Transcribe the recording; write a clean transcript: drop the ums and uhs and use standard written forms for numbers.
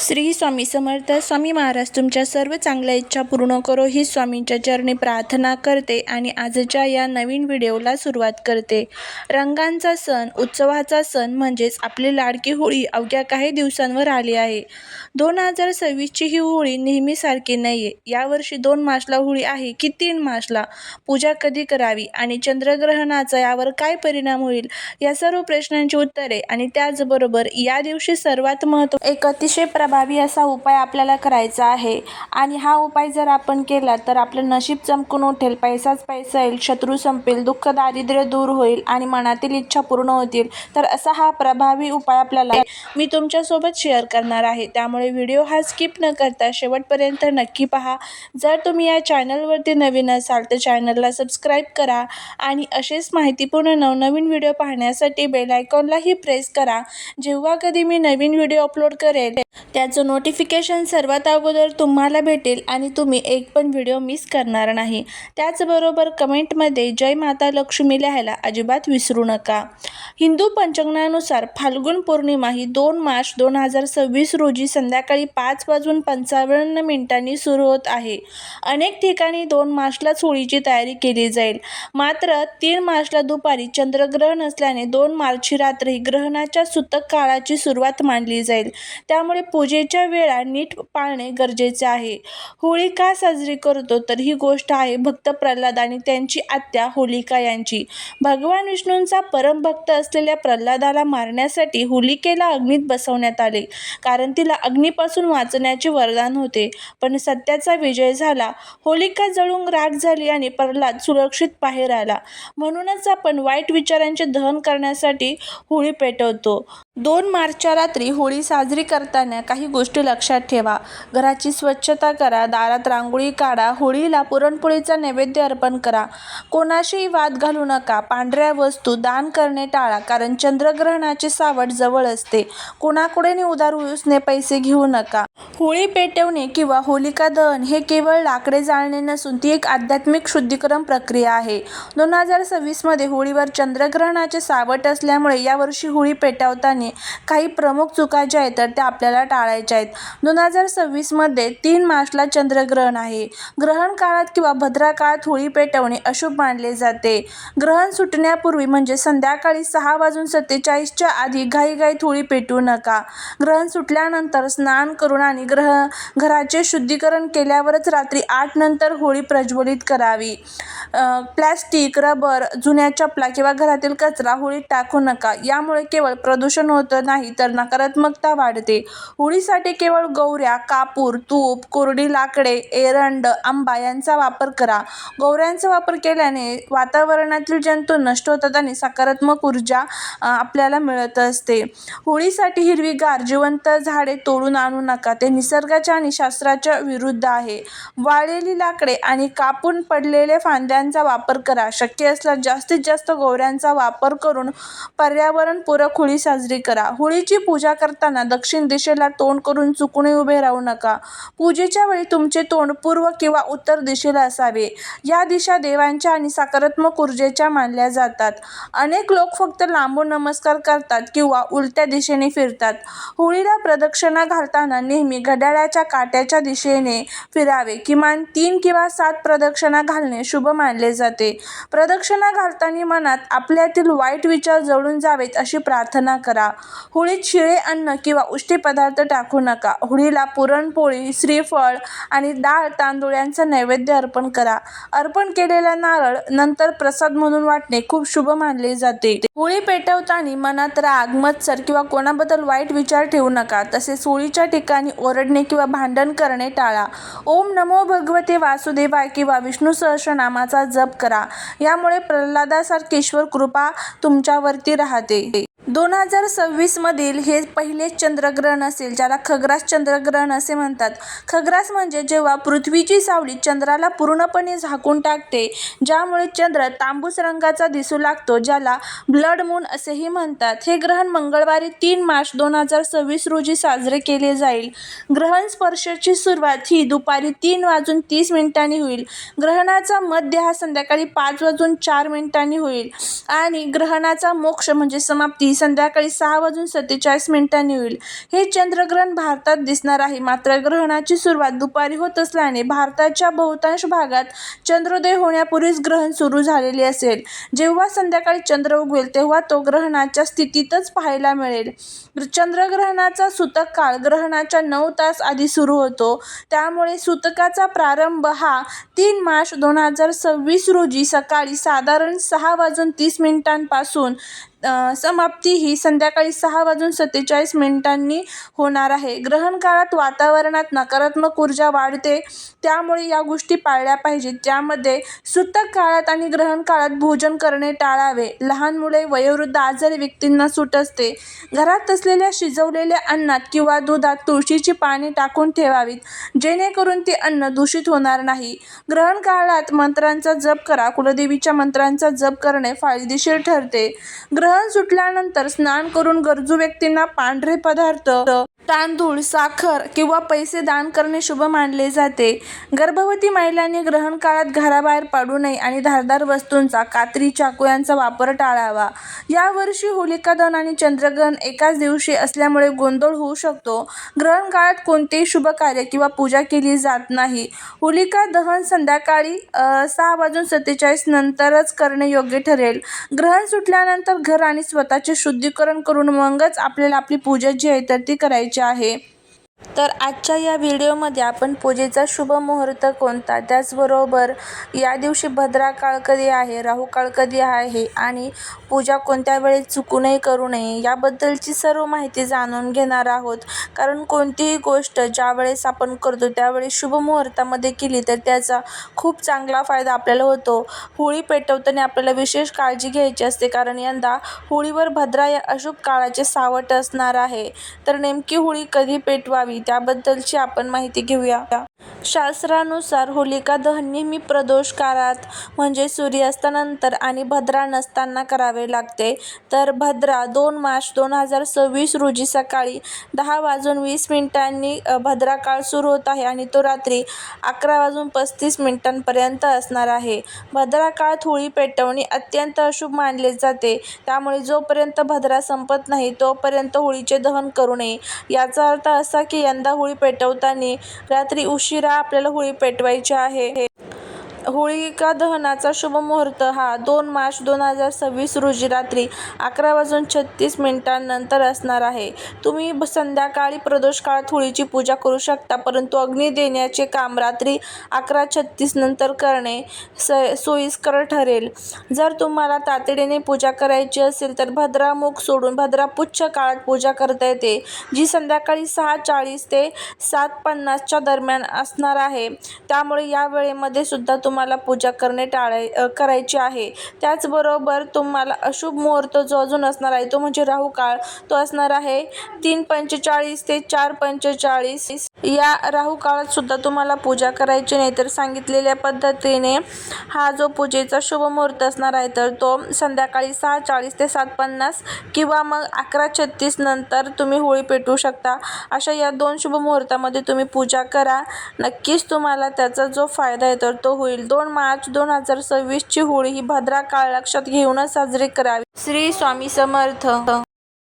श्री स्वामी समर्थ. स्वामी महाराज तुमच्या सर्व चांगल्या इच्छा पूर्ण करो ही स्वामींच्या चरणी प्रार्थना करते आणि आजच्या या नवीन व्हिडिओला सुरुवात करते. रंगांचा सण, उत्सवाचा सण म्हणजेच आपली लाडकी होळी अवघ्या काही दिवसांवर आली आहे. 2026ची ही होळी नेहमीसारखी नाही आहे. यावर्षी 2 मार्चला होळी आहे की 3 मार्चला? पूजा कधी करावी आणि चंद्रग्रहणाचा यावर काय परिणाम होईल, या सर्व प्रश्नांची उत्तरे आणि त्याचबरोबर या दिवशी सर्वात एक अतिशय प्रभावी असा उपाय आपल्याला करायचा आहे आणि हा उपाय जर आपण केला तर आपलं नशीब चमकून उठेल, पैसाच पैसा येईल, शत्रू संपेल, दुःख दारिद्र्य दूर होईल आणि मनातील इच्छा पूर्ण होतील. तर असा हा प्रभावी उपाय आपल्याला मी तुमच्यासोबत शेअर करणार आहे. त्यामुळे व्हिडिओ हा स्किप न करता शेवटपर्यंत नक्की पहा. जर तुम्ही या चॅनलवरती नवीन असाल तर चॅनलला सबस्क्राईब करा आणि असेच माहितीपूर्ण नवनवीन व्हिडिओ पाहण्यासाठी बेल आयकॉनलाही प्रेस करा. जेव्हा कधी मी नवीन व्हिडिओ अपलोड करेल त्याचं नोटिफिकेशन सर्वात अगोदर तुम्हाला भेटेल आणि तुम्ही एक पण व्हिडिओ मिस करणार नाही. त्याचबरोबर कमेंटमध्ये जय माता लक्ष्मी लिहायला अजिबात विसरू नका. हिंदू पंचांगानुसार फाल्गुन पौर्णिमा ही 2 मार्च 2026 रोजी संध्याकाळी 5:55 सुरू होत आहे. अनेक ठिकाणी 2 मार्चलाच होळीची तयारी केली जाईल. मात्र 3 मार्चला दुपारी चंद्रग्रहण असल्याने 2 मार्चची रात्री ग्रहणाच्या सूतक काळाची सुरुवात मानली जाईल. त्यामुळे पूजेच्या वेळा नीट पाळणे गरजेचे आहे. होळी का साजरी करतो तर ही गोष्ट आहे भक्त प्रल्हाद आणि त्यांची आत्या होलिका यांची. भगवान विष्णूंचा परम भक्त असलेल्या प्रल्हादाला मारण्यासाठी होलिकेला अग्नीत बसवण्यात आले, कारण तिला अग्नीपासून वाचण्याचे वरदान होते. पण सत्याचा विजय झाला. होलिका जळून राख झाली आणि प्रल्हाद सुरक्षित बाहेर आला. म्हणूनच आपण वाईट विचारांचे दहन करण्यासाठी होळी पेटवतो. 2 मार्चच्या रात्री होळी साजरी करताना काही गोष्टी लक्षात ठेवा. घराची स्वच्छता करा, दारात रांगोळी काढा, होळीला पुरणपोळीचा नैवेद्य अर्पण करा. कोणाशीही वाद घालू नका. पांढऱ्या वस्तू दान करणे टाळा, कारण चंद्रग्रहणाचे सावट जवळ असते. कोणाकडे उधार उसने पैसे घेऊ नका. होळी पेटवणे किंवा होलिका दहन हे केवळ लाकडे जाळणे नसून ती एक आध्यात्मिक शुद्धीकरण प्रक्रिया आहे. 2026 मध्ये होळीवर चंद्रग्रहणाचे सावट असल्यामुळे यावर्षी होळी पेटवताना काही प्रमुख चुका ज्या आहेत तर त्या आपल्याला टाळायच्या आहेत. 2026 मध्ये 3 मार्चला चंद्रग्रहण आहे. ग्रहण काळात किंवा भद्रा काळात होळी पेटवणे अशुभ मानले जाते. ग्रहण सुटण्यापूर्वी म्हणजे संध्याकाळी 6:47 च्या आधी घाईघाईत होळी पेटवू नका. ग्रहण सुटल्यानंतर स्नान करून आणि घराचे शुद्धीकरण केल्यावरच रात्री 8 नंतर होळी प्रज्वलित करावी. प्लॅस्टिक, रबर, जुन्या चपला किंवा घरातील कचरा होळीत टाकू नका. यामुळे केवळ प्रदूषण होतं नाही तर नकारात्मकता वाढते. होळीसाठी केवळ गौऱ्या, कापूर, तूप, कोरडी लाकडे, एरंड, आंबा यांचा वापर करा. गौऱ्यांचा वापर केल्याने वातावरणातील जंतू नष्ट होतात आणि सकारात्मक ऊर्जा आपल्याला मिळत असते. होळीसाठी हिरवीगार जिवंत झाडे तोडून आणू नका. ते निसर्गाच्या आणि शास्त्राच्या विरुद्ध आहे. वाळलेली लाकडे आणि कापून पडलेल्या फांद्यांचा वापर करा. शक्य असल्यास जास्तीत जास्त गौऱ्यांचा वापर करून पर्यावरणपूरक होळी साजरी करा. होळीची पूजा करताना दक्षिण दिशेला तोंड करून चुकूनही उभे राहू नका. पूजेच्या वेळी तुमचे तोंड पूर्व किंवा उत्तर दिशेला असावे. या दिशा देवांच्या आणि सकारात्मक ऊर्जेच्या मानल्या जातात. अनेक लोक फक्त लांबून नमस्कार करतात किंवा उलट्या दिशेने फिरतात. होळीला प्रदक्षिणा घालताना नेहमी घड्याळाच्या काट्याच्या दिशेने फिरावे. किमान 3 किंवा 7 प्रदक्षिणा घालणे शुभ मानले जाते. प्रदक्षिणा घालताना मनात आपल्यातील वाईट विचार जळून जावेत अशी प्रार्थना करा. होळीत शिळे अन्न किंवा उष्टी पदार्थ टाकू नका. होळीला पुरणपोळी, श्रीफळ आणि डाळ तांदूळ यांचा नैवेद्य अर्पण करा. अर्पण केलेला नारळ नंतर प्रसाद म्हणून वाटणे खूप शुभ मानले जाते. होळी पेटवताना मनात राग, मत्सर किंवा कोणाबद्दल वाईट विचार ठेवू नका. तसेच होळीच्या ठिकाणी ओरडणे किंवा भांडण करणे टाळा. ओम नमो भगवते वासुदेवाय किंवा विष्णू सहस्रनामाचा जप करा. यामुळे प्रल्हादासारखी ईश्वर कृपा तुमच्यावरती राहते. 2026 मधील हे पहिलेच चंद्रग्रहण असेल, ज्याला खग्रास चंद्रग्रहण असे म्हणतात. खग्रास म्हणजे जेव्हा पृथ्वीची सावली चंद्राला पूर्णपणे झाकून टाकते, ज्यामुळे चंद्र तांबूस रंगाचा दिसू लागतो, ज्याला ब्लड मून असेही म्हणतात. हे ग्रहण मंगळवारी 3 मार्च 2026 रोजी साजरे केले जाईल. ग्रहण स्पर्शाची सुरुवात ही दुपारी 3:30 होईल. ग्रहणाचा मध्य हा संध्याकाळी 5:04 होईल आणि ग्रहणाचा मोक्ष म्हणजे समाप्ती ही संध्याकाळी 6:47 होईल. हे चंद्रग्रहण भारतात दिसणार आहे. मात्र ग्रहणाची सुरुवात दुपारी होत असल्याने भारताच्या बहुतांश भागात चंद्रोदय होण्यापूर्वीच ग्रहण सुरू झालेले असेल. जेव्हा संध्याकाळी चंद्र उगवेल तेव्हा तो ग्रहणाच्या स्थितीतच पाहायला मिळेल. चंद्रग्रहणाचा सूतक काळ ग्रहणाच्या 9 तास आधी सुरू होतो. त्यामुळे सूतकाचा प्रारंभ हा 3 मार्च 2026 रोजी सकाळी साधारण 6:30 पासून समाप्ती ही संध्याकाळी 6:47 होणार आहे. ग्रहण काळात वातावरणात नकारात्मक ऊर्जा वाढते, त्यामुळे या गोष्टी पाळल्या पाहिजेत. त्यामध्ये सूतक काळात आणि ग्रहण काळात भोजन करणे टाळावे. लहान मुले, वयोवृद्ध, आजारी व्यक्तींना सूट असते. घरात असलेल्या शिजवलेल्या अन्नात किंवा दुधात तुळशीची पाने टाकून ठेवावीत, जेणेकरून ते अन्न दूषित होणार नाही. ग्रहण काळात मंत्रांचा जप करा. कुलदेवीच्या मंत्रांचा जप करणे फायदेशीर ठरते. ग्रहण सुटल्यानंतर स्नान करून गरजू व्यक्तींना पांढरे पदार्थ, तांदूळ, साखर किंवा पैसे दान करणे शुभ मानले जाते. गर्भवती महिलांनी ग्रहण काळात घराबाहेर पडू नये आणि धारदार वस्तूंचा, कात्री, चाकू यांचा वापर टाळावा. यावर्षी होलिका दहन आणि चंद्रग्रहण एकाच दिवशी असल्यामुळे गोंधळ होऊ शकतो. ग्रहण काळात कोणतेही शुभ कार्य किंवा पूजा केली जात नाही. होलिका दहन संध्याकाळी 6:47 नंतरच करणे योग्य ठरेल. ग्रहण सुटल्यानंतर घर आणि स्वतःचे शुद्धीकरण करून मगच आपल्याला आपली पूजा जी आहे तर ती करायची आहे. तर आजच्या या व्हिडिओमध्ये आपण पूजेचा शुभ मुहूर्त कोणता, त्याचबरोबर या दिवशी भद्रा काळ कधी आहे, राहू काळ कधी आहे आणि पूजा कोणत्या वेळेस चुकू नये, करू नये याबद्दलची सर्व माहिती जाणून घेणार आहोत. कारण कोणतीही गोष्ट ज्या वेळेस आपण करतो त्यावेळेस शुभ मुहूर्तामध्ये केली तर त्याचा खूप चांगला फायदा आपल्याला होतो. होळी पेटवताना आपल्याला विशेष काळजी घ्यायची असते, कारण यंदा होळीवर भद्रा या अशुभ काळाचे सावट असणार आहे. तर नेमकी होळी कधी पेटवावी त्याबद्दलची आपण माहिती घेऊया. शास्त्रानुसार होलिका दहन नेहमी प्रदोष काळात म्हणजे सूर्यास्तानंतर आणि भद्रा नसताना करावे लागते. तर भद्रा 2 मार्च 2026 रोजी सकाळी 10:20 भद्रा काळ सुरू होत आहे आणि तो रात्री 11:35 पर्यंत असणार आहे. भद्रा काळात होळी पेटवणे अत्यंत अशुभ मानले जाते. त्यामुळे जोपर्यंत भद्रा संपत नाही तोपर्यंत होळीचे दहन करू नये. याचा अर्थ असा की यंदा होळी पेटवताना रात्री उशिरा आपल्याला होळी पेटवायची आहे. होलिका दहनाचा शुभ मुहूर्त हा 2 मार्च 2026 रोजी रात्री 11:36 नंतर असणार आहे. तुम्ही संध्याकाळी प्रदोष काळात होळीची पूजा करू शकता, परंतु अग्नी देण्याचे काम रात्री 11:36 नंतर करणे सोयीस्कर ठरेल. जर तुम्हाला तातडीने पूजा करायची असेल तर भद्रामुख सोडून भद्रापुच्छ काळात पूजा करता येते, जी संध्याकाळी 6:40 ते 7:50 दरम्यान असणार आहे. त्यामुळे या वेळेमध्ये सुद्धा तुम्हाला पूजा करणे करायची आहे. त्याचबरोबर तुम्हाला अशुभ मुहूर्त जो अजून असणार आहे तो म्हणजे राहू काळ. तो असणार आहे 3:45 ते 4:45. या राहू काळात सुद्धा तुम्हाला पूजा करायची नाही. तर सांगितलेल्या पद्धतीने हा जो पूजेचा शुभ मुहूर्त असणार आहे तर तो संध्याकाळी 6:40 ते 7:50 किंवा मग 11:36 नंतर तुम्ही होळी पेटवू शकता. अशा या 2 शुभ मुहूर्तामध्ये तुम्ही पूजा करा. नक्कीच तुम्हाला त्याचा जो फायदा आहे तर तो होईल. 2 मार्च 2026 ची होळी ही भद्रा काळ लक्षात घेऊनच साजरी करावी. श्री स्वामी समर्थ.